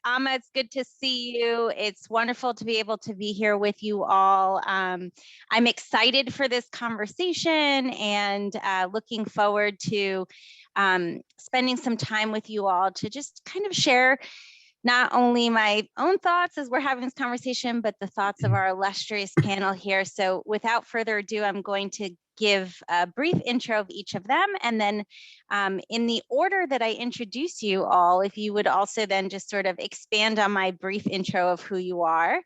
Amma, it's good to see you. It's wonderful to be able to be here with you all. I'm excited for this conversation and looking forward to spending some time with you all to just kind of share not only my own thoughts as we're having this conversation, but the thoughts of our illustrious panel here. So without further ado, I'm going to give a brief intro of each of them. And then in the order that I introduce you all, if you would also then just sort of expand on my brief intro of who you are,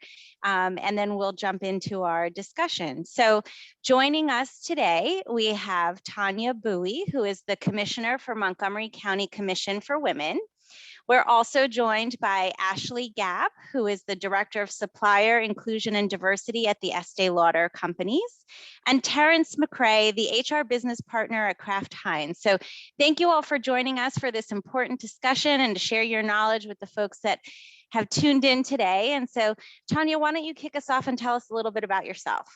and then we'll jump into our discussion. So joining us today, we have Tonia Bowie, who is the Commissioner for Montgomery County Commission for Women. We're also joined by Ashley Gabb, who is the Director of Supplier, Inclusion and Diversity at the Estee Lauder Companies, and Terrance McRae, the HR Business Partner at KraftHeinz. So thank you all for joining us for this important discussion and to share your knowledge with the folks that have tuned in today. And so Tonia, why don't you kick us off and tell us a little bit about yourself?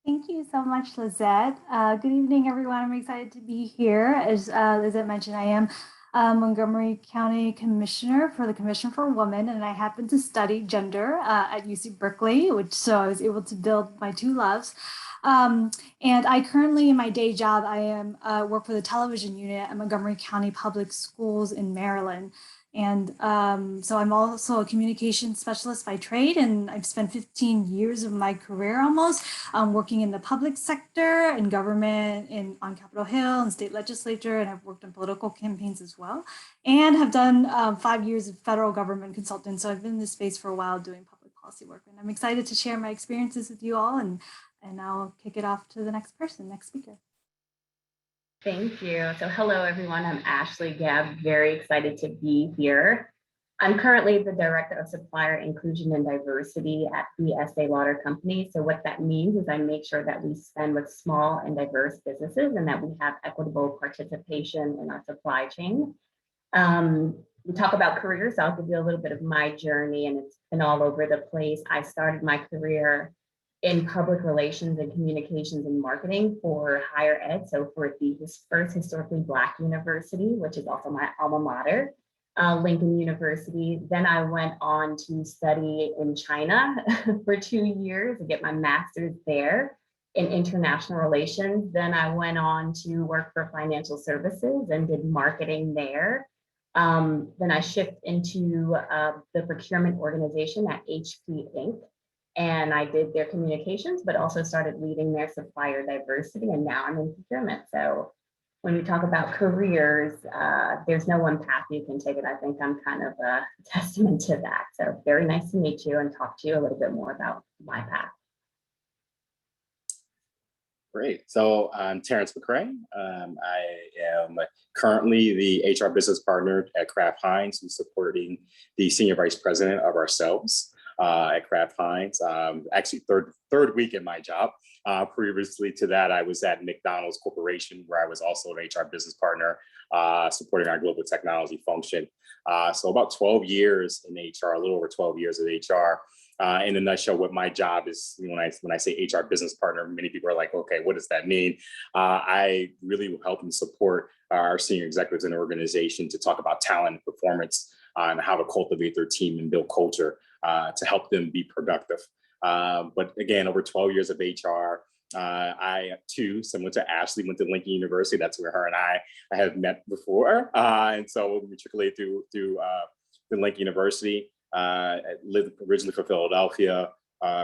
Thank you so much, Lisette. Good evening, everyone. I'm excited to be here. As Lisette mentioned, I am Montgomery County Commissioner for the Commission for Women, and I happen to study gender at UC Berkeley, so I was able to build my two loves. And I currently, in my day job, I am work for the television unit at Montgomery County Public Schools in Maryland. And so I'm also a communications specialist by trade, and I've spent 15 years of my career almost working in the public sector, in government, on Capitol Hill and state legislature, and I've worked on political campaigns as well, and have done 5 years of federal government consultant. So I've been in this space for a while doing public policy work, and I'm excited to share my experiences with you all, and I'll kick it off to the next speaker. Thank you. So hello, everyone. I'm Ashley Gabb, very excited to be here. I'm currently the Director of Supplier Inclusion and Diversity at the Estee Lauder Company. So what that means is I make sure that we spend with small and diverse businesses and that we have equitable participation in our supply chain. We talk about careers, so I'll give you a little bit of my journey, and it's been all over the place. I started my career in public relations and communications and marketing for higher ed. So for the first historically Black university, which is also my alma mater, Lincoln University. Then I went on to study in China for 2 years and get my master's there in international relations. Then I went on to work for financial services and did marketing there. Then I shifted into the procurement organization at HP Inc. And I did their communications, but also started leading their supplier diversity. And now I'm in procurement. So when we talk about careers, there's no one path you can take it. I think I'm kind of a testament to that. So very nice to meet you and talk to you a little bit more about my path. Great. So I'm Terrance McRae. I am currently the HR business partner at KraftHeinz, who's supporting the senior vice president of our selves at KraftHeinz. Actually, third week in my job. Previously to that, I was at McDonald's Corporation, where I was also an HR business partner, supporting our global technology function. So about 12 years in HR, a little over 12 years of HR. In a nutshell, what my job is, when I say HR business partner, many people are like, okay, what does that mean? I really will help and support our senior executives in the organization to talk about talent and performance and how to cultivate their team and build culture to help them be productive. But again, over 12 years of HR, I too, similar to Ashley, went to Lincoln University. That's where her and I have met before. And so we matriculated through the Lincoln University. Lived originally from Philadelphia,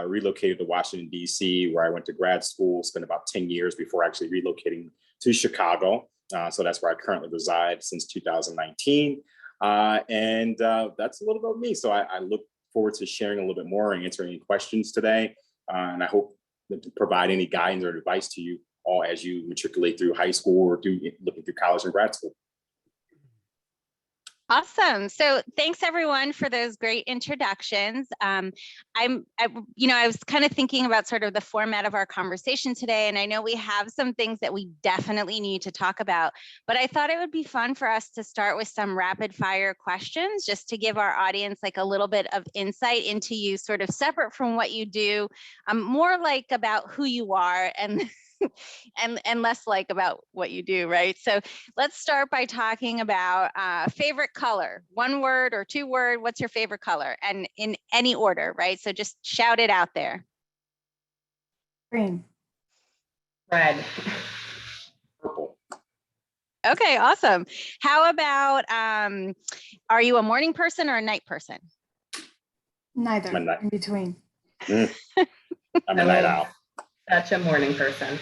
relocated to Washington, D.C., where I went to grad school, spent about 10 years before actually relocating to Chicago. So that's where I currently reside since 2019. And that's a little about me. So I look forward to sharing a little bit more and answering any questions today. And I hope to provide any guidance or advice to you all as you matriculate through high school or looking through college and grad school. Awesome. So thanks everyone for those great introductions. I was kind of thinking about sort of the format of our conversation today, and I know we have some things that we definitely need to talk about, but I thought it would be fun for us to start with some rapid fire questions just to give our audience like a little bit of insight into you, sort of separate from what you do, more like about who you are and and less like about what you do, right? So let's start by talking about favorite color, 1 word or 2 word. What's your favorite color? And in any order, right? So just shout it out there. Green. Red. Purple. Okay, awesome. How about, are you a morning person or a night person? Neither. I'm a night- In between. I'm a night owl. Such a morning person.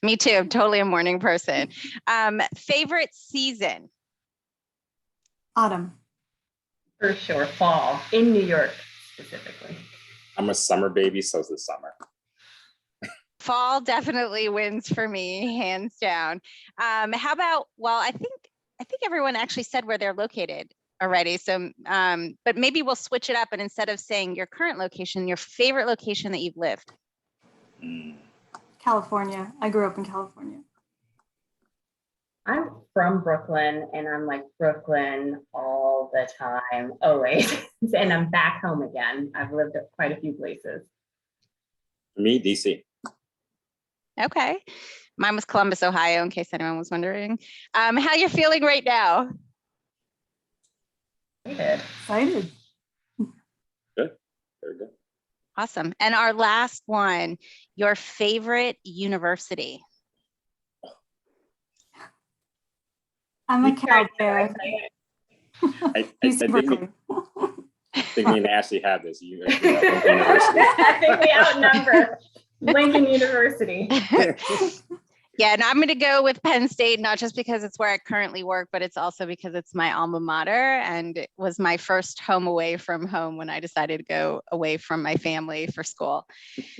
Me too. I'm totally a morning person. Favorite season? Autumn. For sure, fall in New York specifically. I'm a summer baby, so it's the summer. Fall definitely wins for me, hands down. How about, well, I think everyone actually said where they're located already. So, but maybe we'll switch it up, and instead of saying your current location, your favorite location that you've lived. California. I grew up in California. I'm from Brooklyn, and I'm like Brooklyn all the time, always. And I'm back home again. I've lived at quite a few places. For me, DC. Okay. Mine was Columbus, Ohio, in case anyone was wondering. How you feeling right now? Excited. Good. Very good. Awesome. And our last one, your favorite university? I'm a Cal bear. I UC think Berkeley. me and Ashley have this. University. I think we outnumber Lincoln University. Yeah, and I'm going to go with Penn State, not just because it's where I currently work, but it's also because it's my alma mater, and it was my first home away from home when I decided to go away from my family for school.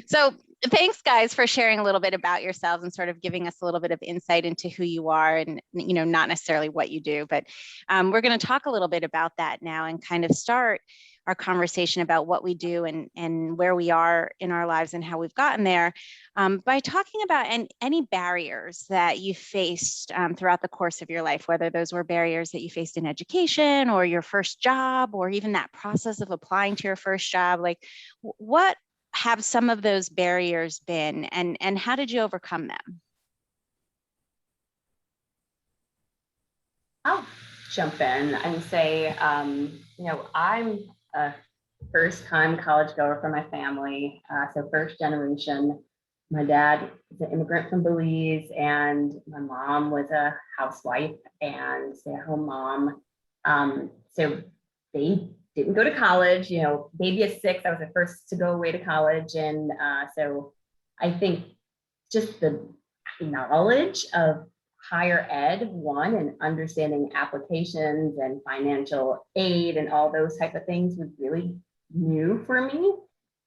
So thanks, guys, for sharing a little bit about yourselves and sort of giving us a little bit of insight into who you are and, you know, not necessarily what you do, but we're going to talk a little bit about that now and kind of start our conversation about what we do and where we are in our lives and how we've gotten there by talking about any barriers that you faced throughout the course of your life, whether those were barriers that you faced in education or your first job, or even that process of applying to your first job. Like, what have some of those barriers been, and how did you overcome them? I'll jump in and say, you know, I'm a first-time college goer for my family, so first generation. My dad is an immigrant from Belize, and my mom was a housewife and stay-at-home mom. So they didn't go to college. You know, baby is 6. I was the first to go away to college, and so I think just the knowledge of higher ed, one, and understanding applications and financial aid and all those type of things was really new for me.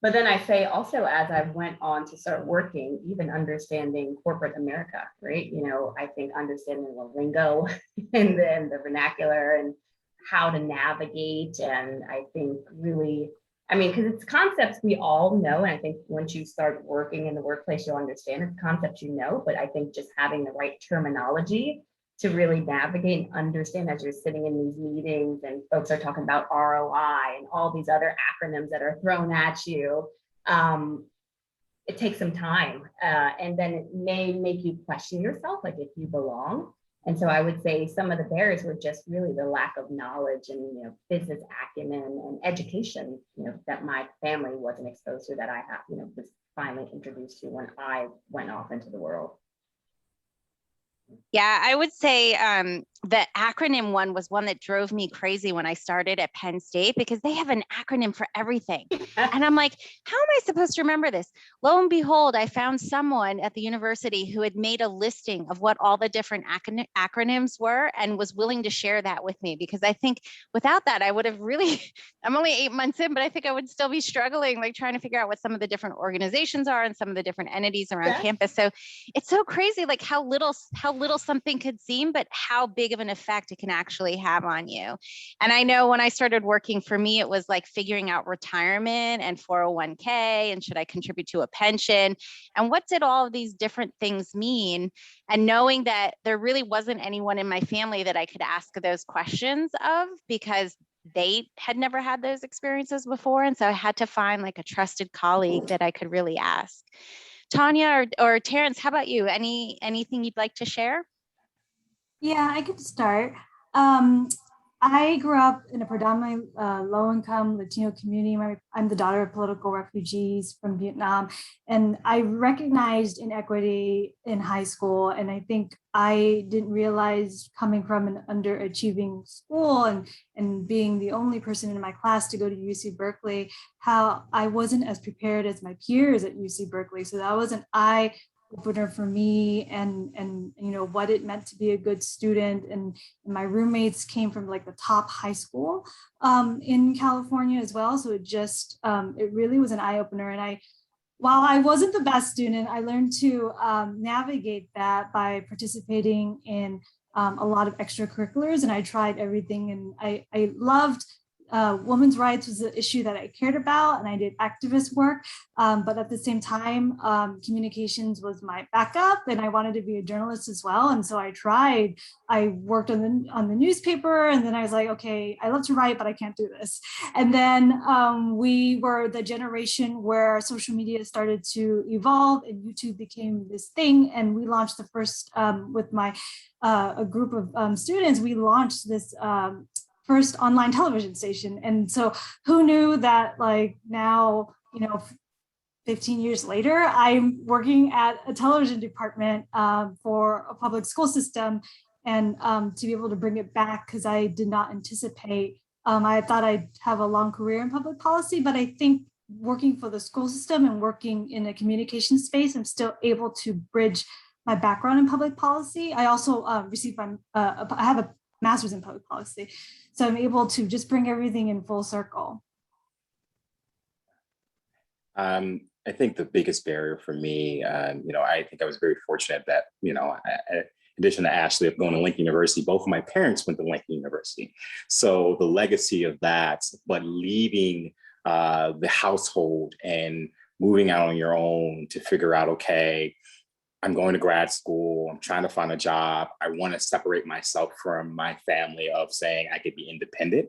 But then I say also, as I went on to start working, even understanding corporate America, right? You know, I think understanding the lingo and then the vernacular and how to navigate. And I think really, I mean, because it's concepts we all know. And I think once you start working in the workplace, you'll understand it's concepts you know. But I think just having the right terminology to really navigate and understand as you're sitting in these meetings and folks are talking about ROI and all these other acronyms that are thrown at you, it takes some time. And then it may make you question yourself, like if you belong. And so I would say some of the barriers were just really the lack of knowledge and, you know, business acumen and education, you know, that my family wasn't exposed to, that I have, you know, was finally introduced to when I went off into the world. Yeah, I would say the acronym one was one that drove me crazy when I started at Penn State, because they have an acronym for everything. And I'm like, how am I supposed to remember this? Lo and behold, I found someone at the university who had made a listing of what all the different acronyms were and was willing to share that with me, because I think without that, I would have really, I'm only 8 months in, but I think I would still be struggling, like trying to figure out what some of the different organizations are and some of the different entities around campus. So it's so crazy, like how little something could seem, but how big of an effect it can actually have on you. And I know when I started working, for me, it was like figuring out retirement and 401k, and should I contribute to a pension? And what did all of these different things mean? And knowing that there really wasn't anyone in my family that I could ask those questions of, because they had never had those experiences before. And so I had to find like a trusted colleague that I could really ask. Tonia or Terrance, how about you? Anything you'd like to share? Yeah, I could start. I grew up in a predominantly low-income Latino community. I'm the daughter of political refugees from Vietnam, and I recognized inequity in high school. And I think I didn't realize, coming from an underachieving school and being the only person in my class to go to UC Berkeley, how I wasn't as prepared as my peers at UC Berkeley. So that was an eye opener for me, and you know what it meant to be a good student. And my roommates came from like the top high school in California as well, so it really was an eye-opener. And while I wasn't the best student, I learned to navigate that by participating in a lot of extracurriculars, and I tried everything. And I loved women's rights was an issue that I cared about, and I did activist work. But at the same time, communications was my backup, and I wanted to be a journalist as well. And so I worked on the newspaper, and then I was like, okay, I love to write, but I can't do this. And then we were the generation where social media started to evolve, and YouTube became this thing. And we launched the first, with a group of students, we launched this first online television station. And so who knew that, like, now, 15 years later, I'm working at a television department for a public school system, and to be able to bring it back, because I did not anticipate, I thought I'd have a long career in public policy, but I think working for the school system and working in a communication space, I'm still able to bridge my background in public policy. I also received I have a master's in public policy. So I'm able to just bring everything in full circle. I think the biggest barrier for me, I think I was very fortunate that, in addition to Ashley of going to Lincoln University, both of my parents went to Lincoln University. So the legacy of that, but leaving the household and moving out on your own to figure out, okay, I'm going to grad school, I'm trying to find a job, I want to separate myself from my family of saying I could be independent.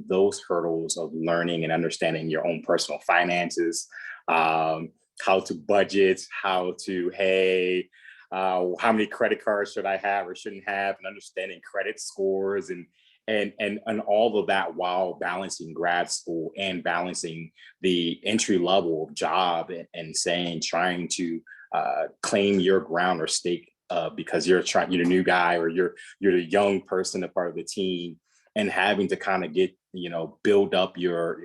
Those hurdles of learning and understanding your own personal finances, how to budget, how many credit cards should I have or shouldn't have, and understanding credit scores and all of that while balancing grad school and balancing the entry level of job and trying to claim your ground or stake because you're a new guy, or you're the young person, a part of the team, and having to kind of build up your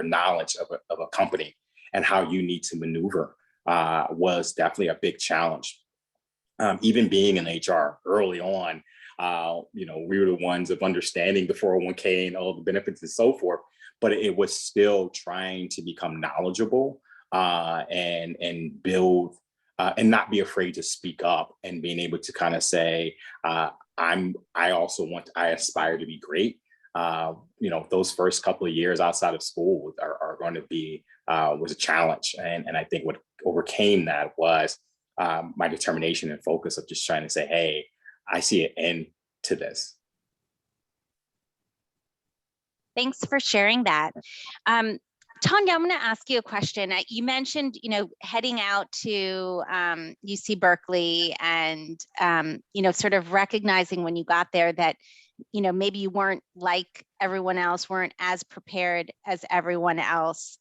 knowledge of a company and how you need to maneuver was definitely a big challenge. Even being in HR early on, we were the ones of understanding the 401k and all the benefits and so forth, but it was still trying to become knowledgeable and build and not be afraid to speak up, and being able to kind of say, I aspire to be great. Those first couple of years outside of school are going to be was a challenge, and I think what overcame that was my determination and focus of just trying to say, hey, I see an end to this. Thanks for sharing that. Tonia, I'm going to ask you a question. You mentioned, heading out to UC Berkeley and, sort of recognizing when you got there that, maybe you weren't like everyone else, weren't as prepared as everyone else.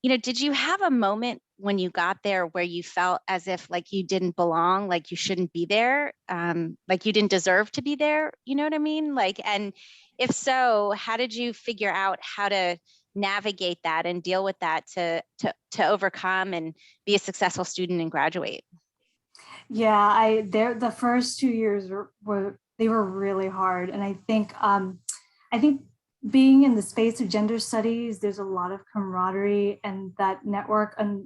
Did you have a moment when you got there where you felt as if like you didn't belong, like you shouldn't be there, like you didn't deserve to be there? You know what I mean? And if so, how did you figure out how to navigate that and deal with that to overcome and be a successful student and graduate? Yeah, the first 2 years were really hard, and I think being in the space of gender studies, there's a lot of camaraderie and that network, and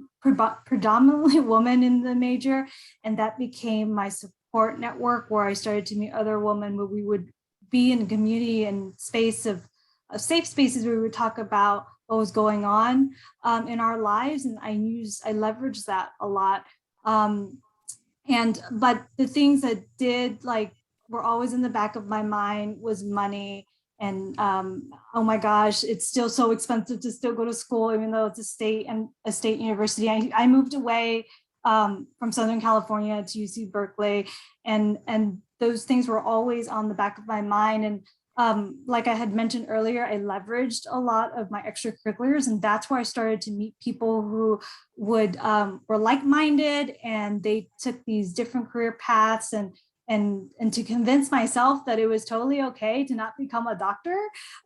predominantly women in the major, and that became my support network, where I started to meet other women, where we would be in a community and space of safe spaces where we would talk about what was going on in our lives, and I leveraged that a lot. But the things that were always in the back of my mind was money oh my gosh, it's still so expensive to still go to school, even though it's a state university. I moved away from Southern California to UC Berkeley, and those things were always on the back of my mind. And like I had mentioned earlier, I leveraged a lot of my extracurriculars, and that's where I started to meet people who were like-minded, and they took these different career paths, and to convince myself that it was totally okay to not become a doctor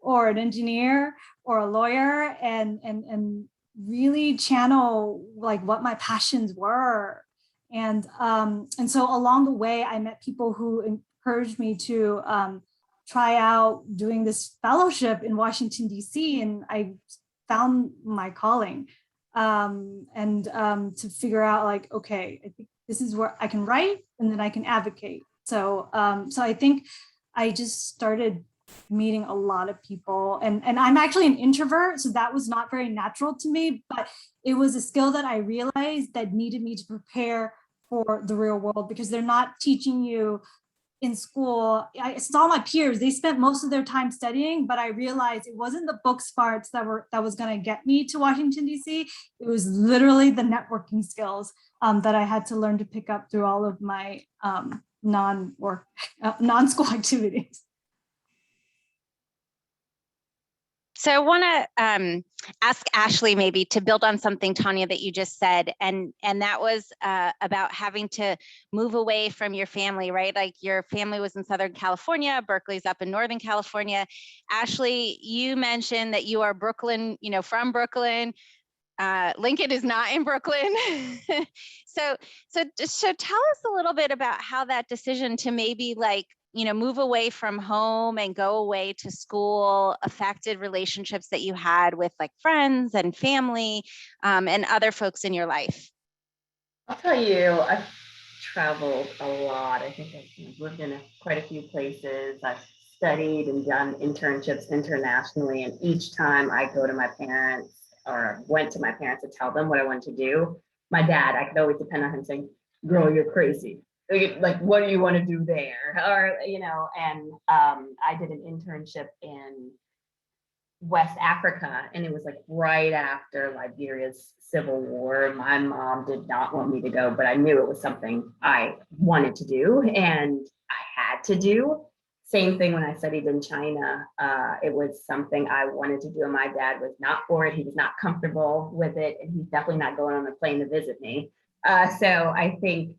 or an engineer or a lawyer, and really channel like what my passions were. And so along the way, I met people who encouraged me to try out doing this fellowship in Washington, D.C., and I found my calling, to figure out like, okay, I think this is where I can write, and then I can advocate. So I think I just started meeting a lot of people, and I'm actually an introvert, so that was not very natural to me, but it was a skill that I realized that needed me to prepare for the real world, because they're not teaching you in school. I saw my peers, they spent most of their time studying, but I realized it wasn't the book smarts that was going to get me to Washington, D.C. It was literally the networking skills that I had to learn to pick up through all of my non-school activities. So I want to ask Ashley maybe to build on something, Tonia, that you just said, and that was about having to move away from your family, right? Like your family was in Southern California, Berkeley's up in Northern California. Ashley, you mentioned that you are Brooklyn, from Brooklyn. Lincoln is not in Brooklyn. So tell us a little bit about how that decision to maybe move away from home and go away to school affected relationships that you had with like friends and family, and other folks in your life. I'll tell you, I've traveled a lot. I think I've lived in quite a few places. I've studied and done internships internationally, and each time I go to my parents or went to my parents to tell them what I wanted to do, my dad, I could always depend on him saying, "Girl, you're crazy. Like, what do you want to do there?" Or, and I did an internship in West Africa, and it was like right after Liberia's civil war. My mom did not want me to go, but I knew it was something I wanted to do and I had to do. Same thing when I studied in China. It was something I wanted to do, and my dad was not for it. He was not comfortable with it, and he's definitely not going on a plane to visit me. So I think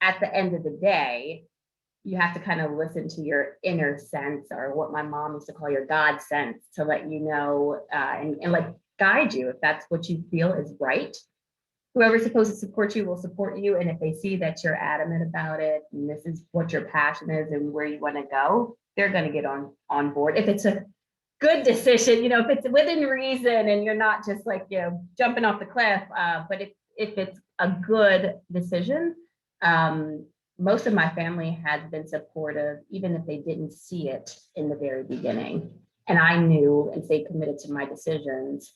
at the end of the day, you have to kind of listen to your inner sense, or what my mom used to call your God sense, to let you know and like guide you if that's what you feel is right. Whoever's supposed to support you will support you. And if they see that you're adamant about it, and this is what your passion is and where you want to go, they're going to get on board. If it's a good decision, if it's within reason and you're not just jumping off the cliff, but if it's a good decision, most of my family has been supportive, even if they didn't see it in the very beginning. And I knew and stayed committed to my decisions.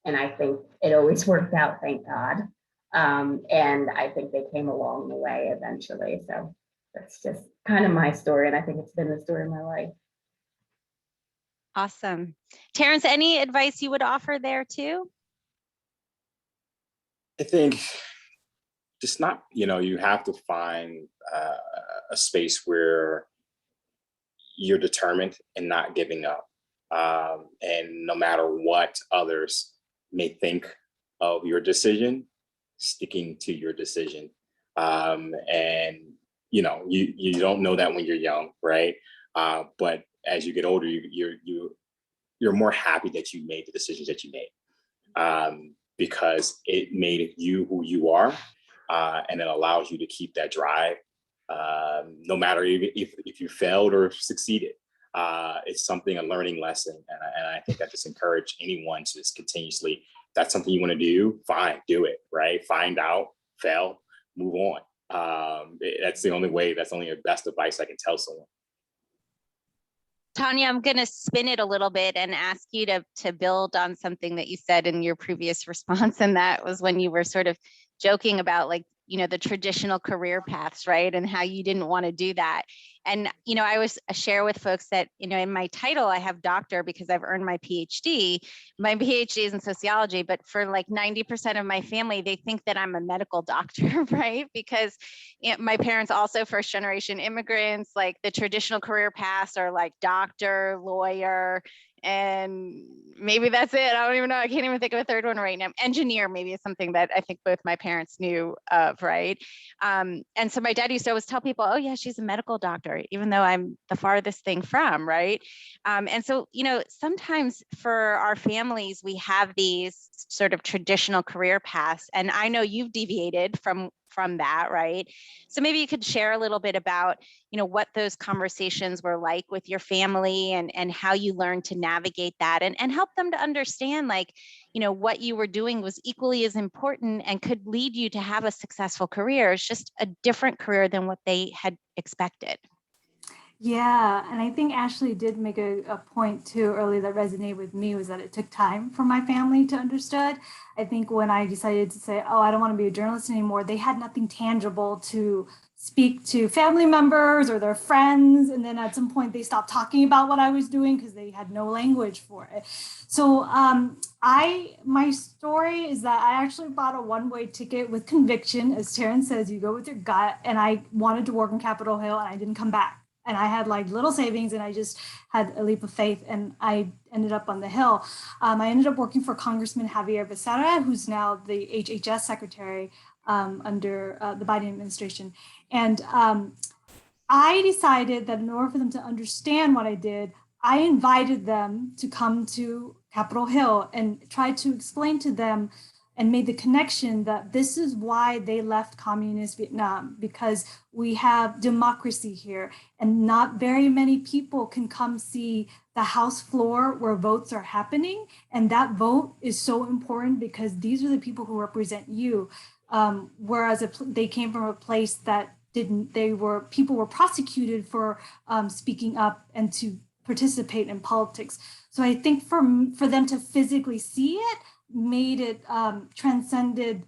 And I think it always worked out, thank God. And I think they came along the way eventually. So that's just kind of my story. And I think it's been the story of my life. Awesome. Terrance, any advice you would offer there too? I think just not, you have to find a space where you're determined and not giving up. And no matter what others may think of your decision, sticking to your decision. And you don't know that when you're young, right? But as you get older, you're more happy that you made the decisions that you made, because it made you who you are, and it allows you to keep that drive, no matter if you failed or succeeded. It's a learning lesson. And I think I just encourage anyone to just continuously, if that's something you want to do, fine, do it, right? Find out, fail, move on. That's the only way, that's only the best advice I can tell someone. Tonia, I'm going to spin it a little bit and ask you to build on something that you said in your previous response. And that was when you were sort of joking about like, the traditional career paths, right? And how you didn't want to do that. And, I always share with folks that, in my title, I have doctor because I've earned my PhD. My PhD is in sociology, but for like 90% of my family, they think that I'm a medical doctor, right? Because my parents also first generation immigrants, like the traditional career paths are like doctor, lawyer, and maybe that's it. I don't even know. I can't even think of a third one right now. Engineer maybe is something that I think both my parents knew of, right? And so my dad used to always tell people, oh yeah, she's a medical doctor, even though I'm the farthest thing from, right? And so, sometimes for our families, we have these sort of traditional career paths. And I know you've deviated from that, right? So maybe you could share a little bit about, what those conversations were like with your family and how you learned to navigate that and help them to understand, like, what you were doing was equally as important and could lead you to have a successful career. It's just a different career than what they had expected. Yeah, and I think Ashley did make a point too earlier that resonated with me, was that it took time for my family to understand. I think when I decided to say, oh, I don't want to be a journalist anymore, they had nothing tangible to speak to family members or their friends. And then at some point they stopped talking about what I was doing because they had no language for it. So my story is that I actually bought a one-way ticket with conviction. As Terrance says, you go with your gut. And I wanted to work on Capitol Hill and I didn't come back. And I had like little savings and I just had a leap of faith and I ended up on the Hill. I ended up working for Congressman Javier Becerra, who's now the HHS secretary under the Biden administration. And I decided that in order for them to understand what I did, I invited them to come to Capitol Hill and tried to explain to them and made the connection that this is why they left communist Vietnam, because we have democracy here and not very many people can come see the House floor where votes are happening. And that vote is so important because these are the people who represent you. Whereas they came from a place that people were prosecuted for speaking up and to participate in politics. So I think for them to physically see it, made it transcended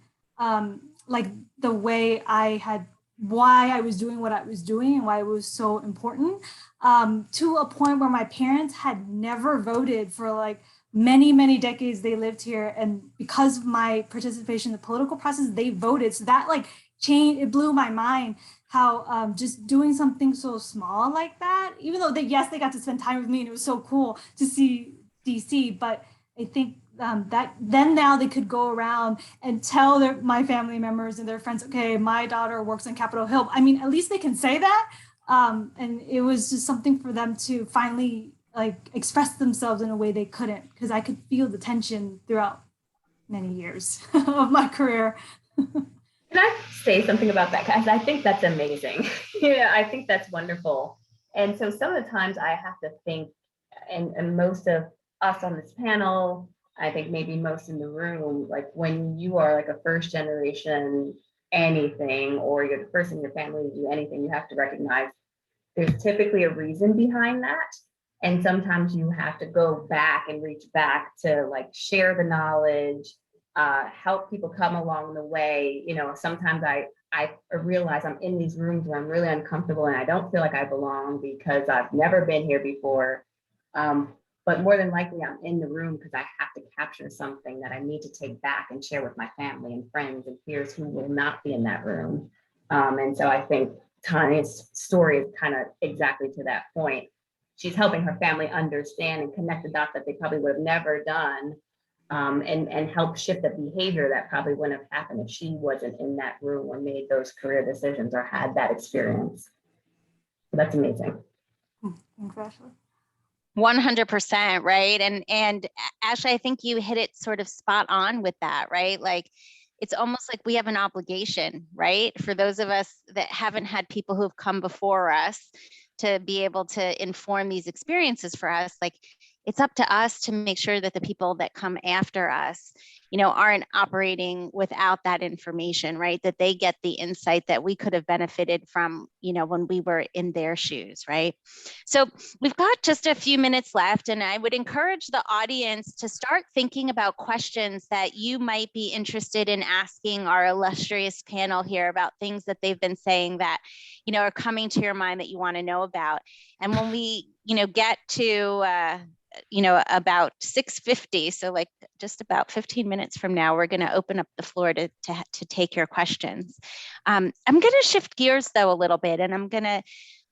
like the way why I was doing what I was doing and why it was so important, to a point where my parents had never voted for like many, many decades they lived here. And because of my participation in the political process, they voted. So that like changed, it blew my mind how just doing something so small like that, even though they got to spend time with me and it was so cool to see DC, but I think that then now they could go around and tell my family members and their friends, okay, my daughter works on Capitol Hill. I mean, at least they can say that. And it was just something for them to finally like express themselves in a way they couldn't, because I could feel the tension throughout many years of my career. Can I say something about that? Because I think that's amazing. Yeah, I think that's wonderful. And so some of the times I have to think, and most of us on this panel, I think maybe most in the room, like when you are like a first generation anything, or you're the first in your family to do anything, you have to recognize there's typically a reason behind that. And sometimes you have to go back and reach back to like share the knowledge, help people come along the way. Sometimes I realize I'm in these rooms where I'm really uncomfortable and I don't feel like I belong because I've never been here before. But more than likely, I'm in the room because I have to capture something that I need to take back and share with my family and friends and peers who will not be in that room. And so I think Tonia's story is kind of exactly to that point. She's helping her family understand and connect the dots that they probably would have never done, and help shift the behavior that probably wouldn't have happened if she wasn't in that room or made those career decisions or had that experience. So that's amazing. Thanks, Ashley. 100%, right? And Ashley, I think you hit it sort of spot on with that, right? Like it's almost like we have an obligation, right? For those of us that haven't had people who've come before us to be able to inform these experiences for us, like it's up to us to make sure that the people that come after us, aren't operating without that information, right? That they get the insight that we could have benefited from, when we were in their shoes, right? So we've got just a few minutes left, and I would encourage the audience to start thinking about questions that you might be interested in asking our illustrious panel here about things that they've been saying that, are coming to your mind that you want to know about. And when we, get to, about 6:50, so like just about 15 minutes from now, we're going to open up the floor to take your questions. I'm going to shift gears though a little bit, and I'm going to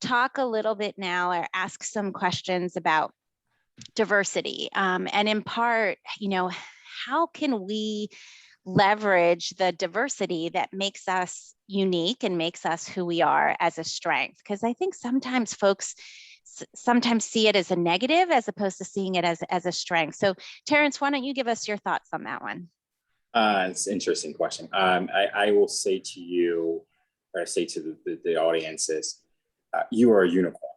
talk a little bit now, or ask some questions about diversity. And in part, how can we leverage the diversity that makes us unique and makes us who we are as a strength? Because I think sometimes folks sometimes see it as a negative as opposed to seeing it as a strength. So Terrance, why don't you give us your thoughts on that one? It's an interesting question. I will say to you, or I say to the audiences, you are a unicorn,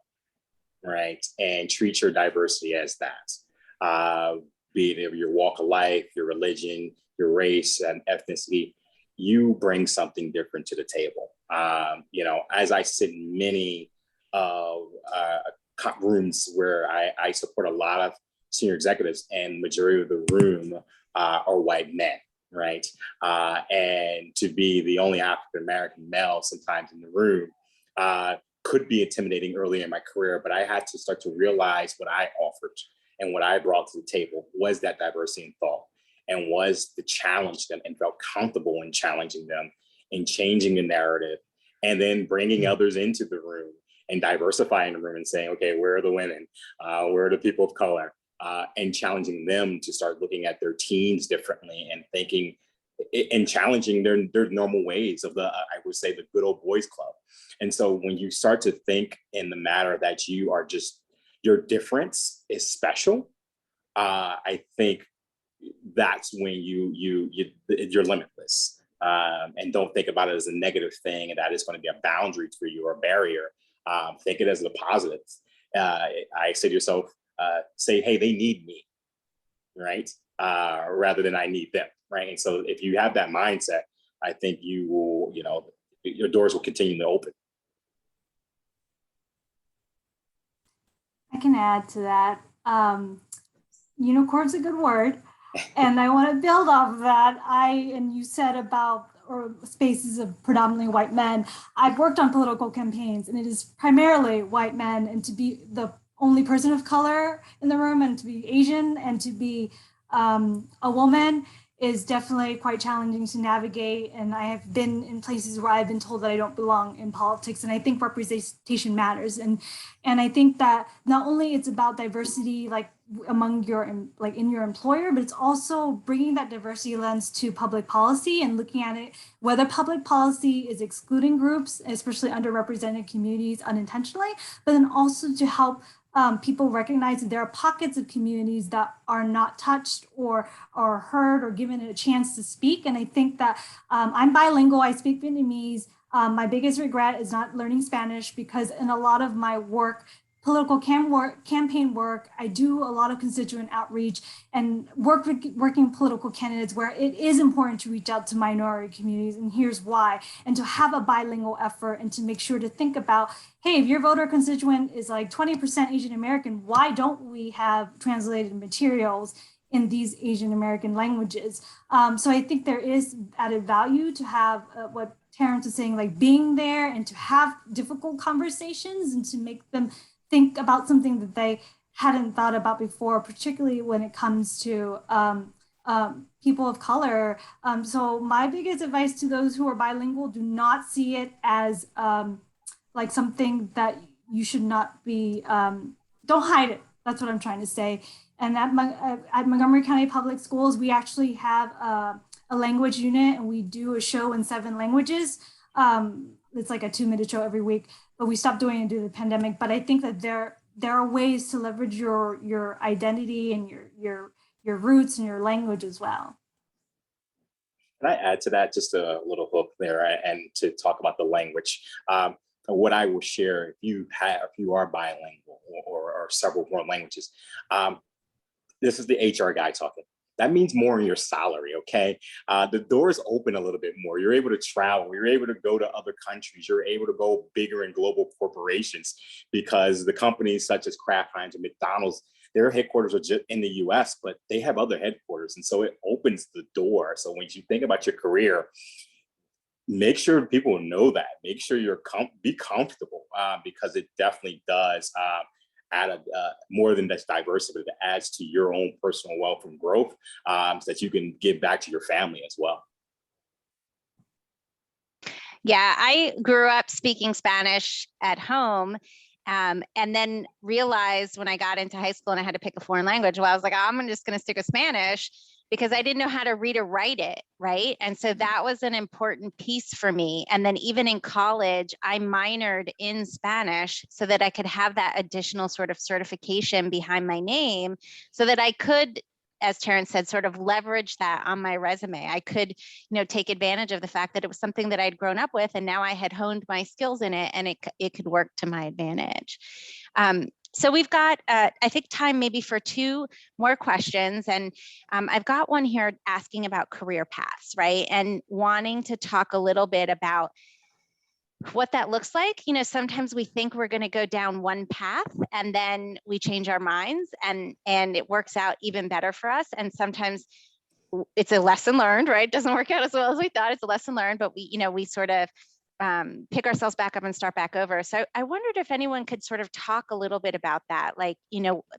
right? And treat your diversity as that. Be it your walk of life, your religion, your race and ethnicity, you bring something different to the table. As I sit in many rooms where I support a lot of senior executives, and majority of the room are white men, right? And to be the only African-American male sometimes in the room could be intimidating early in my career, but I had to start to realize what I offered and what I brought to the table was that diversity in thought, and was to challenge them and felt comfortable in challenging them and changing the narrative, and then bringing others into the room and diversifying the room and saying, okay, where are the women? Where are the people of color? And challenging them to start looking at their teams differently and thinking and challenging their normal ways of I would say, the good old boys club. And so when you start to think in the matter that you are just, your difference is special, I think that's when you're limitless. And don't think about it as a negative thing and that it's going to be a boundary for you or a barrier. Think it as a positive. I say to yourself, say, hey, they need me, right? Rather than I need them, right? And so if you have that mindset, I think you will, your doors will continue to open. I can add to that. Unicorn's a good word. And I want to build off of that. And you said about or spaces of predominantly white men. I've worked on political campaigns, and it is primarily white men, and to be the only person of color in the room, and to be Asian, and to be a woman is definitely quite challenging to navigate. And I have been in places where I've been told that I don't belong in politics. And I think representation matters. And I think that not only it's about diversity, like among in your employer, but it's also bringing that diversity lens to public policy and looking at it, whether public policy is excluding groups, especially underrepresented communities unintentionally, but then also to help people recognize that there are pockets of communities that are not touched or heard or given a chance to speak. And I think that I'm bilingual, I speak Vietnamese. My biggest regret is not learning Spanish, because in a lot of my work, political campaign work, I do a lot of constituent outreach and working political candidates where it is important to reach out to minority communities, and here's why. And to have a bilingual effort and to make sure to think about, hey, if your voter constituent is like 20% Asian American, why don't we have translated materials in these Asian American languages? So I think there is added value to have what Terrance is saying, like being there and to have difficult conversations and to make them think about something that they hadn't thought about before, particularly when it comes to people of color. So my biggest advice to those who are bilingual, do not see it as like something that you should not be, don't hide it. That's what I'm trying to say. And at Montgomery County Public Schools, we actually have a language unit, and we do a show in 7 languages. It's like a 2-minute show every week, but we stopped doing it due to the pandemic. But I think that there are ways to leverage your identity and your roots and your language as well. Can I add to that just a little hook there, and to talk about the language? What I will share, if you are bilingual or several foreign languages, this is the HR guy talking. That means more in your salary, okay? The doors open a little bit more. You're able to travel. You're able to go to other countries. You're able to go bigger in global corporations because the companies such as KraftHeinz and McDonald's, their headquarters are just in the US, but they have other headquarters. And so it opens the door. So when you think about your career, make sure people know that. Make sure you're be comfortable because it definitely does add more than just diversity, but it adds to your own personal wealth and growth so that you can give back to your family as well. Yeah, I grew up speaking Spanish at home. And then realized when I got into high school and I had to pick a foreign language, well, I was like, I'm just going to stick with Spanish because I didn't know how to read or write it, right? And so that was an important piece for me. And then even in college, I minored in Spanish so that I could have that additional sort of certification behind my name so that I could, as Terrance said, sort of leverage that on my resume. I could, take advantage of the fact that it was something that I'd grown up with, and now I had honed my skills in it, and it could work to my advantage. So we've got, I think, time maybe for 2 more questions. And I've got one here asking about career paths, right? And wanting to talk a little bit about what that looks like. Sometimes we think we're going to go down one path and then we change our minds and it works out even better for us. And sometimes it's a lesson learned, right? It doesn't work out as well as we thought. It's a lesson learned, but we sort of pick ourselves back up and start back over. So I wondered if anyone could sort of talk a little bit about that, like,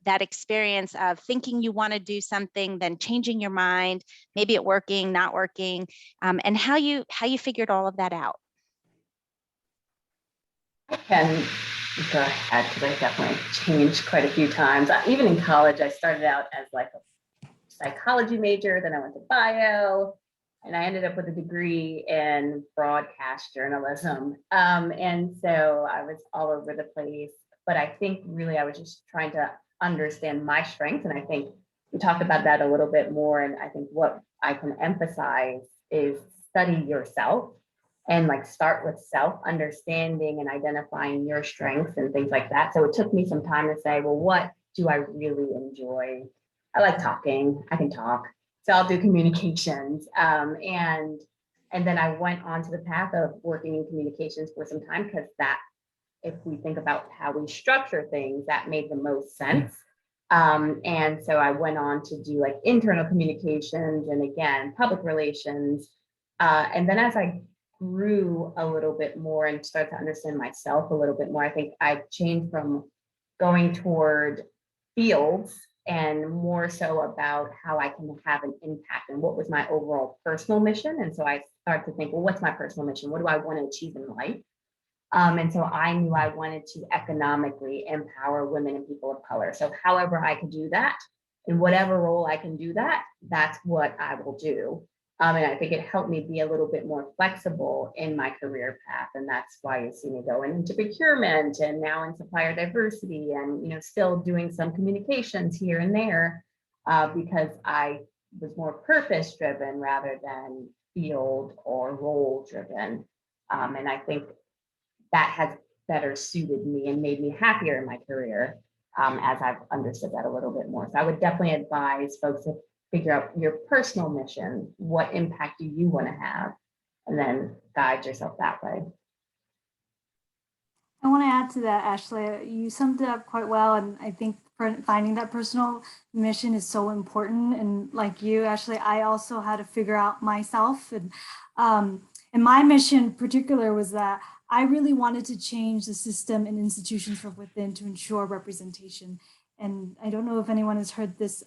that experience of thinking you want to do something, then changing your mind, maybe it working, not working, and how you figured all of that out. I can go ahead because I definitely changed quite a few times. Even in college, I started out as like a psychology major, then I went to bio, and I ended up with a degree in broadcast journalism. And so I was all over the place, but I think really I was just trying to understand my strengths. And I think we talked about that a little bit more. And I think what I can emphasize is study yourself and like start with self-understanding and identifying your strengths and things like that. So it took me some time to say, well, what do I really enjoy? I like talking, I can talk. So I'll do communications. And then I went on to the path of working in communications for some time because that, if we think about how we structure things, that made the most sense. And so I went on to do like internal communications and again, public relations. And then as I grew a little bit more and started to understand myself a little bit more, I think I changed from going toward fields and more so about how I can have an impact and what was my overall personal mission. And so I started to think, well, what's my personal mission? What do I want to achieve in life? And so I knew I wanted to economically empower women and people of color. So however I could do that, in whatever role I can do that, that's what I will do. And I think it helped me be a little bit more flexible in my career path. And that's why you see me going into procurement and now in supplier diversity and, still doing some communications here and there because I was more purpose driven rather than field or role driven. And I think that has better suited me and made me happier in my career as I've understood that a little bit more. So I would definitely advise folks to figure out your personal mission, what impact do you want to have, and then guide yourself that way. I want to add to that, Ashley. You summed it up quite well, and I think finding that personal mission is so important. And like you, Ashley, I also had to figure out myself, and my mission in particular was that I really wanted to change the system and institutions from within to ensure representation. And I don't know if anyone has heard this.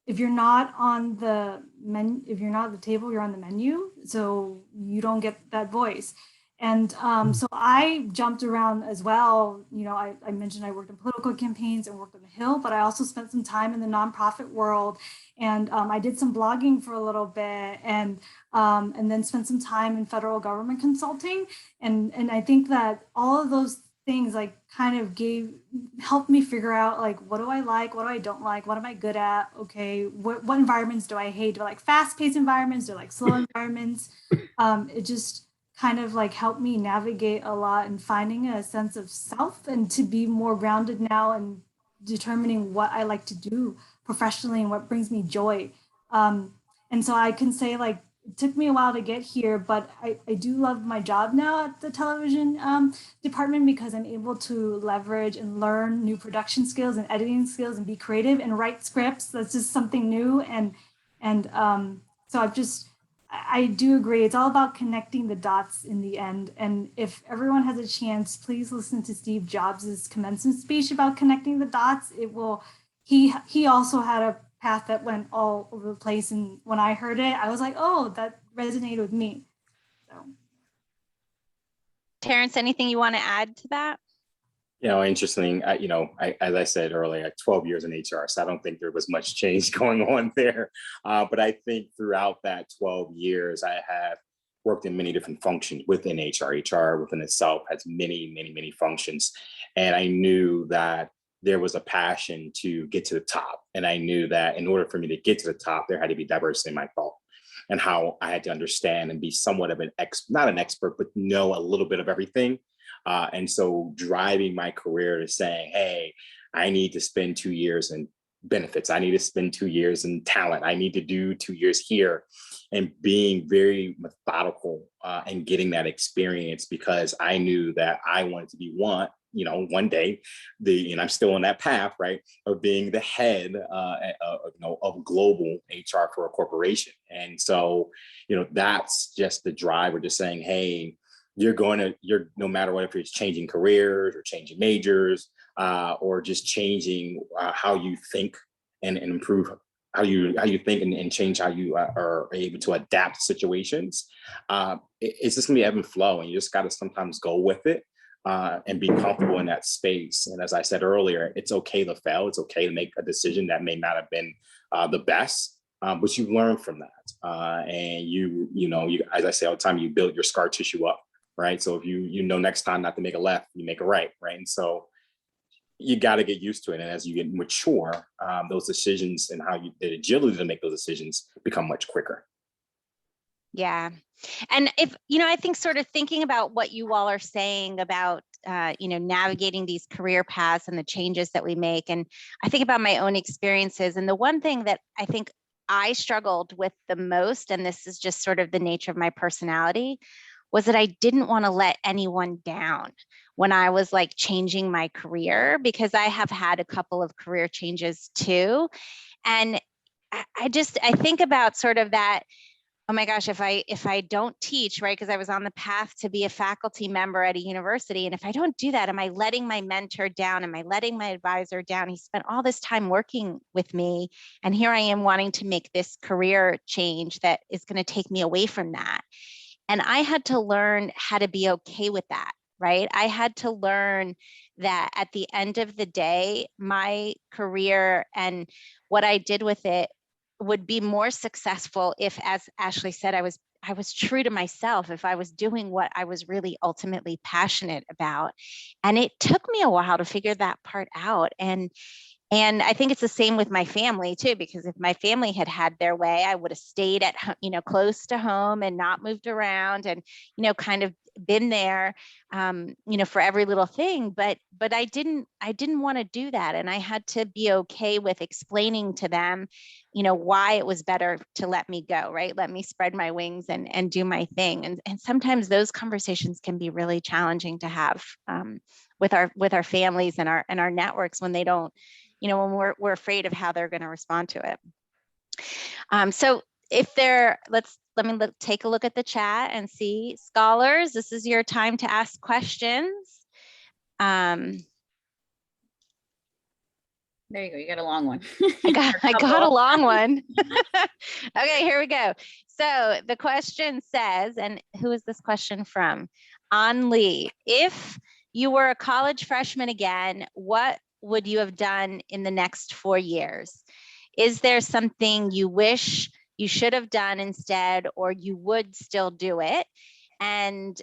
If you're not on the menu, if you're not at the table, you're on the menu. So you don't get that voice. And so I jumped around as well. I mentioned I worked in political campaigns and worked on the Hill, but I also spent some time in the nonprofit world. And I did some blogging for a little bit and then spent some time in federal government consulting. And I think that all of those things like kind of helped me figure out like, what do I like? What do I don't like? What am I good at? Okay. What environments do I hate? Do I like fast-paced environments? Do I like slow environments? It just kind of like helped me navigate a lot and finding a sense of self and to be more grounded now and determining what I like to do professionally and what brings me joy. And so I can say, like, it took me a while to get here, but I do love my job now at the television department, because I'm able to leverage and learn new production skills and editing skills and be creative and write scripts. That's just something new. And so I do agree. It's all about connecting the dots in the end. And if everyone has a chance, please listen to Steve Jobs' commencement speech about connecting the dots. It will, he also had a path that went all over the place. And when I heard it, I was like, oh, that resonated with me. So. Terrance, anything you want to add to that? Interesting. As I said earlier, 12 years in HR, so I don't think there was much change going on there. But I think throughout that 12 years, I have worked in many different functions within HR. HR within itself has many, many, many functions. And I knew that there was a passion to get to the top. And I knew that in order for me to get to the top, there had to be diversity in my thought, and how I had to understand and be somewhat of not an expert, but know a little bit of everything. And so driving my career to saying, hey, I need to spend 2 years in benefits. I need to spend 2 years in talent. I need to do 2 years here, and being very methodical and getting that experience, because I knew that I wanted to be one day, and I'm still on that path, right, of being the head of global HR for a corporation. And so, that's just the drive. We're just saying, hey, you're no matter what, if it's changing careers or changing majors or just changing how you think and improve how you think and change how you are able to adapt to situations. It's just gonna be ebb and flow, and you just got to sometimes go with it. And be comfortable in that space. And as I said earlier, it's okay to fail. It's okay to make a decision that may not have been the best, but you learn from that. And you, as I say all the time, you build your scar tissue up, right? So if you know next time not to make a left, you make a right, right? And so you got to get used to it. And as you get mature, those decisions and the agility to make those decisions become much quicker. Yeah. And I think sort of thinking about what you all are saying about, navigating these career paths and the changes that we make. And I think about my own experiences. And the one thing that I think I struggled with the most, and this is just sort of the nature of my personality, was that I didn't want to let anyone down when I was like changing my career, because I have had a couple of career changes too. And I think about sort of that, oh my gosh, if I don't teach, right, because I was on the path to be a faculty member at a university, and if I don't do that, am I letting my mentor down? Am I letting my advisor down? He spent all this time working with me, and here I am wanting to make this career change that is going to take me away from that. And I had to learn how to be okay with that, right? I had to learn that at the end of the day, my career and what I did with it would be more successful if, as Ashley said, I was true to myself, if I was doing what I was really ultimately passionate about. And it took me a while to figure that part out. And I think it's the same with my family too, because if my family had had their way, I would have stayed at, close to home and not moved around and, kind of been there, for every little thing. But I didn't want to do that. And I had to be okay with explaining to them, why it was better to let me go, right? Let me spread my wings and do my thing. And sometimes those conversations can be really challenging to have with our families and our networks when they don't, when we're afraid of how they're going to respond to it. So if let me take a look at the chat and see. Scholars, this is your time to ask questions. There you go. You got a long one. I got a long one. Okay, here we go. So the question says, and who is this question from? An Lee. If you were a college freshman again, what would you have done in the next 4 years? Is there something you wish you should have done instead, or you would still do it? And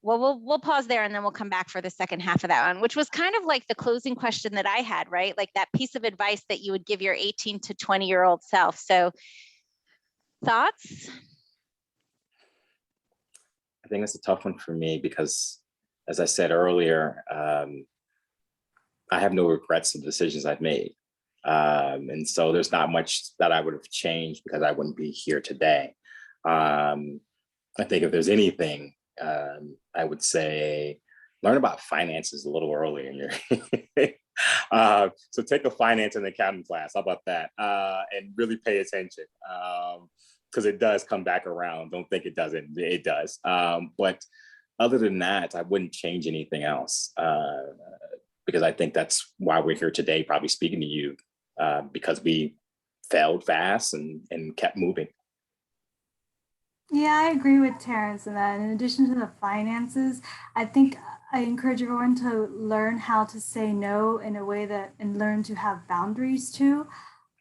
well, we'll pause there and then we'll come back for the second half of that one, which was kind of like the closing question that I had, right? Like that piece of advice that you would give your 18 to 20-year-old self. So thoughts? I think it's a tough one for me because, as I said earlier, I have no regrets of the decisions I've made. And so there's not much that I would have changed because I wouldn't be here today. I think if there's anything, I would say learn about finances a little early in your so take a finance and accounting class. How about that? And really pay attention because it does come back around. Don't think it doesn't. It does. But other than that, I wouldn't change anything else because I think that's why we're here today, probably speaking to you because we failed fast and kept moving. Yeah, I agree with Terrance in that. In addition to the finances, I think I encourage everyone to learn how to say no in a way that and learn to have boundaries too.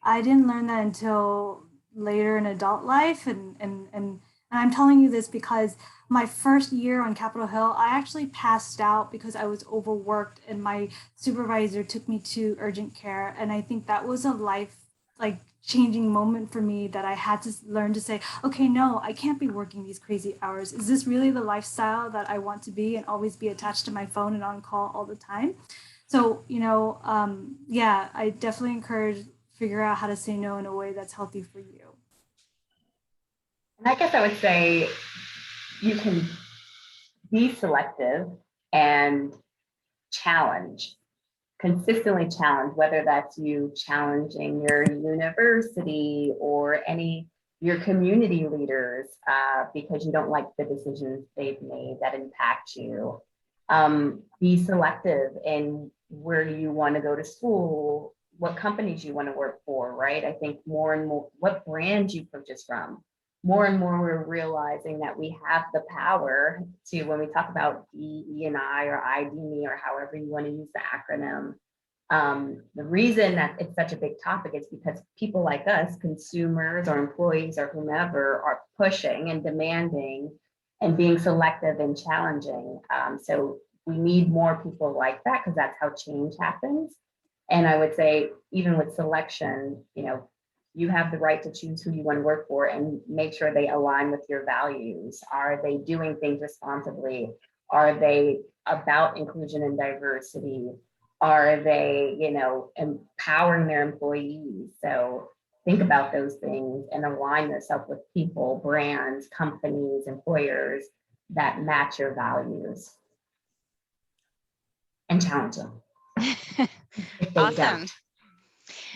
I didn't learn that until later in adult life. And I'm telling you this because my first year on Capitol Hill, I actually passed out because I was overworked and my supervisor took me to urgent care. And I think that was a life like changing moment for me that I had to learn to say, okay, no, I can't be working these crazy hours. Is this really the lifestyle that I want to be and always be attached to my phone and on call all the time? So, yeah, I definitely encourage figure out how to say no in a way that's healthy for you. And I guess I would say you can be selective and consistently challenge, whether that's you challenging your university or your community leaders because you don't like the decisions they've made that impact you. Be selective in where you want to go to school, what companies you want to work for, right? I think more and more, what brands you purchase from. More and more, we're realizing that we have the power to, when we talk about DE&I or ID&E or however you want to use the acronym, the reason that it's such a big topic is because people like us, consumers or employees or whomever, are pushing and demanding and being selective and challenging. So we need more people like that because that's how change happens. And I would say, even with selection, you have the right to choose who you want to work for and make sure they align with your values. Are they doing things responsibly? Are they about inclusion and diversity? Are they, empowering their employees? So think about those things and align yourself with people, brands, companies, employers that match your values and challenge them. If they Awesome. don't.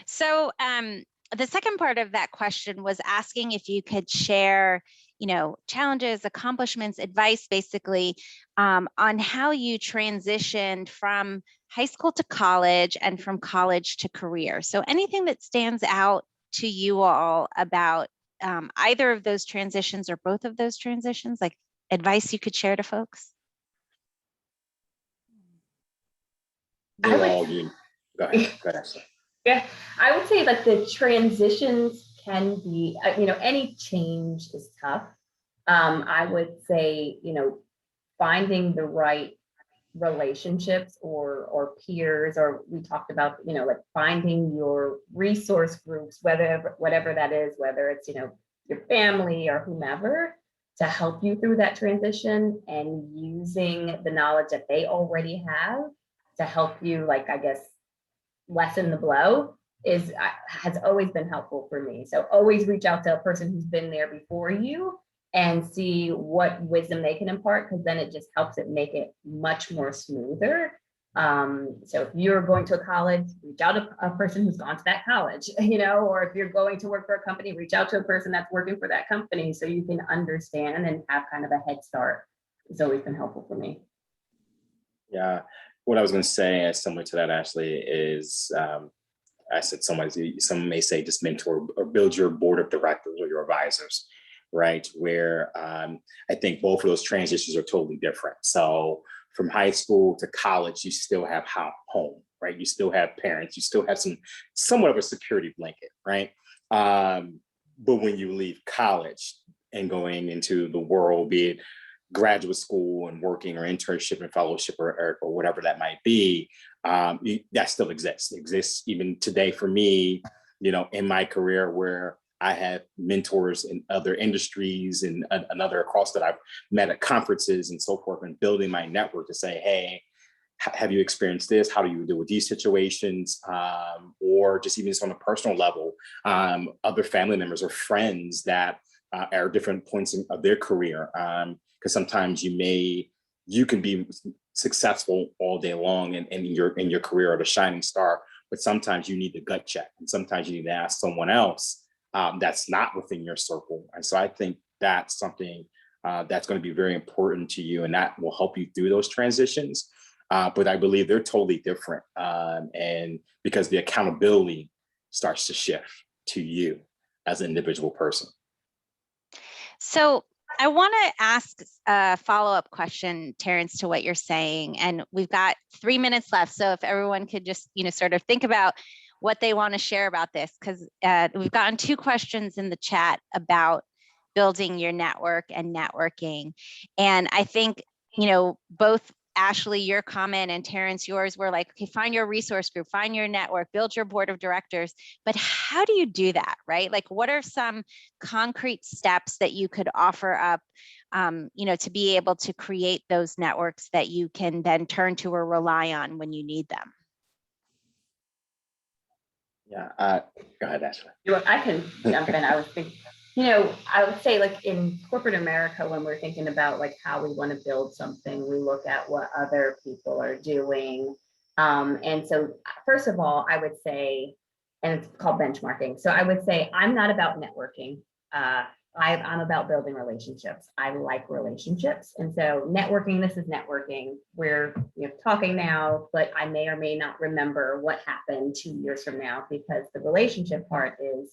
So the second part of that question was asking if you could share, challenges, accomplishments, advice, basically, on how you transitioned from high school to college and from college to career. So anything that stands out to you all about either of those transitions or both of those transitions, like advice you could share to folks? Go ahead. Ashley. Yeah, I would say that the transitions can be, any change is tough. I would say, finding the right relationships or peers, or we talked about, like finding your resource groups, whatever that is, whether it's, your family or whomever, to help you through that transition, and using the knowledge that they already have to help you, like, I guess, lessen the blow has always been helpful for me. So always reach out to a person who's been there before you and see what wisdom they can impart, because then it just helps it make it much more smoother. So if you're going to a college, reach out to a person who's gone to that college, or if you're going to work for a company, reach out to a person that's working for that company so you can understand and have kind of a head start. It's always been helpful for me. Yeah. What I was going to say, similar to that, Ashley, is I said some may say just mentor or build your board of directors or your advisors, right? Where I think both of those transitions are totally different. So from high school to college, you still have home, right? You still have parents, you still have somewhat of a security blanket, right? But when you leave college and going into the world, be it graduate school and working or internship and fellowship or whatever that might be, that still exists even today for me, in my career, where I have mentors in other industries and another across that I've met at conferences and so forth, and building my network to say, hey, have you experienced this? How do you deal with these situations? Or just even on a personal level, other family members or friends that are different points of their career. Because sometimes you can be successful all day long in your career or the shining star, but sometimes you need the gut check, and sometimes you need to ask someone else that's not within your circle. And so I think that's something that's going to be very important to you, and that will help you through those transitions. But I believe they're totally different, and because the accountability starts to shift to you as an individual person. So I want to ask a follow-up question, Terrance, to what you're saying. And we've got 3 minutes left. So if everyone could just, sort of think about what they want to share about this, because we've gotten 2 questions in the chat about building your network and networking. And I think, both Ashley, your comment, and Terrance, yours were like, okay, find your resource group, find your network, build your board of directors. But how do you do that, right? Like, what are some concrete steps that you could offer up, to be able to create those networks that you can then turn to or rely on when you need them? Yeah, go ahead, Ashley. I can jump in. I was thinking, I would say, like, in corporate America, when we're thinking about like how we want to build something, we look at what other people are doing. And so first of all, I would say, and it's called benchmarking. So I would say I'm not about networking. I'm about building relationships. I like relationships. And so networking, this is networking. We're talking now, but I may or may not remember what happened 2 years from now, because the relationship part is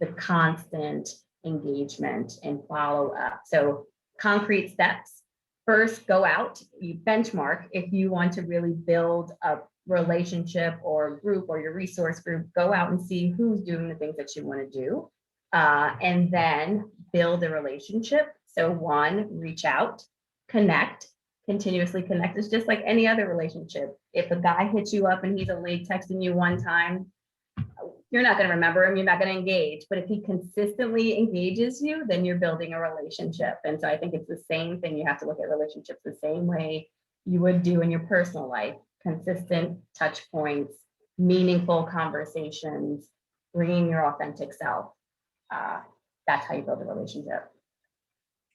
the constant engagement and follow up. So concrete steps. First, go out, you benchmark. If you want to really build a relationship or group or your resource group, go out and see who's doing the things that you want to do. And then build a relationship. So 1, reach out, connect, continuously connect. It's just like any other relationship. If a guy hits you up and he's only texting you one time, you're not going to remember him, you're not going to engage. But if he consistently engages you, then you're building a relationship. And so I think it's the same thing. You have to look at relationships the same way you would do in your personal life. Consistent touch points, meaningful conversations, bringing your authentic self. That's how you build a relationship.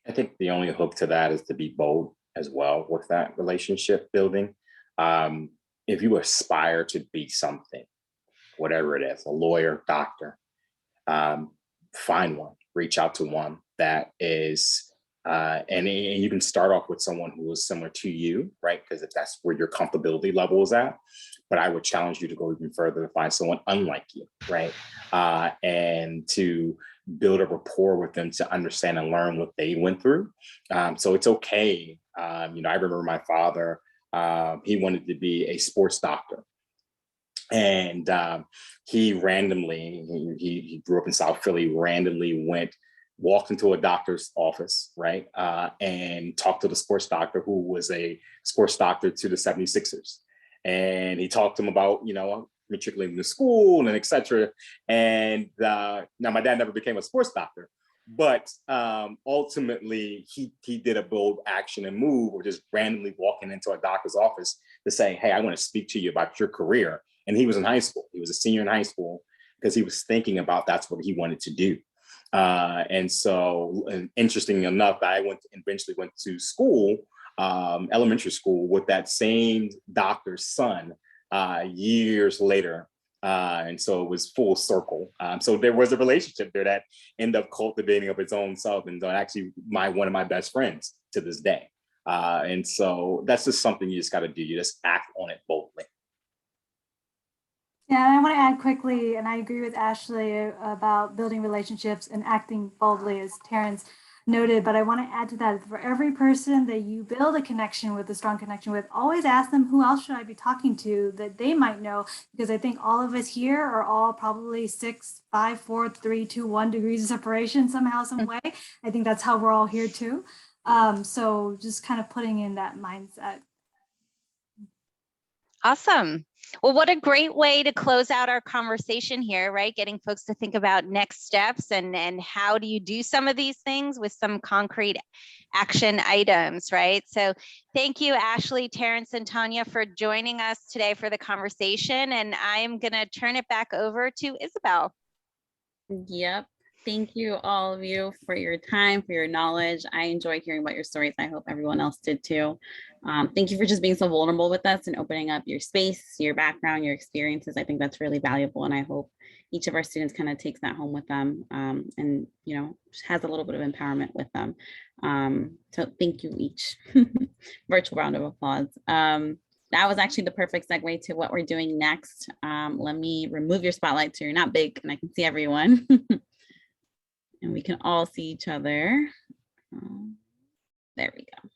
I think the only hook to that is to be bold as well with that relationship building. If you aspire to be something, whatever it is, a lawyer, doctor, find one, reach out to one that is, and you can start off with someone who is similar to you, right? Because if that's where your comfortability level is at. But I would challenge you to go even further to find someone unlike you, right? And to build a rapport with them to understand and learn what they went through. So it's okay. I remember my father, he wanted to be a sports doctor. And he randomly, he grew up in South Philly, randomly walked into a doctor's office, right? And talked to the sports doctor, who was a sports doctor to the 76ers. And he talked to him about, matriculating to school and et cetera. And now my dad never became a sports doctor, but ultimately he did a bold action and move, or just randomly walking into a doctor's office to say, hey, I want to speak to you about your career. And he was in high school. He was a senior in high school, because he was thinking about that's what he wanted to do. And so, interesting enough, I eventually went to school, elementary school, with that same doctor's son years later. And so it was full circle. So there was a relationship there that ended up cultivating of its own self, and actually one of my best friends to this day. And so that's just something you just got to do. You just act on it boldly. Yeah, and I want to add quickly, and I agree with Ashley about building relationships and acting boldly, as Terrance noted, but I want to add to that, for every person that you build a strong connection with, always ask them, who else should I be talking to that they might know? Because I think all of us here are all probably 6, 5, 4, 3, 2, 1 degrees of separation somehow, some way. I think that's how we're all here too. So just kind of putting in that mindset. Awesome. Well, what a great way to close out our conversation here, right? Getting folks to think about next steps and how do you do some of these things with some concrete action items, right? So thank you, Ashley, Terrance, and Tonia for joining us today for the conversation. And I'm going to turn it back over to Isabel. Yep. Thank you, all of you, for your time, for your knowledge. I enjoy hearing about your stories. I hope everyone else did too. Thank you for just being so vulnerable with us and opening up your space, your background, your experiences. I think that's really valuable. And I hope each of our students kind of takes that home with them and, you know, has a little bit of empowerment with them. So thank you each. Virtual round of applause. That was actually the perfect segue to what we're doing next. Let me remove your spotlight so you're not big and I can see everyone. And we can all see each other. There we go.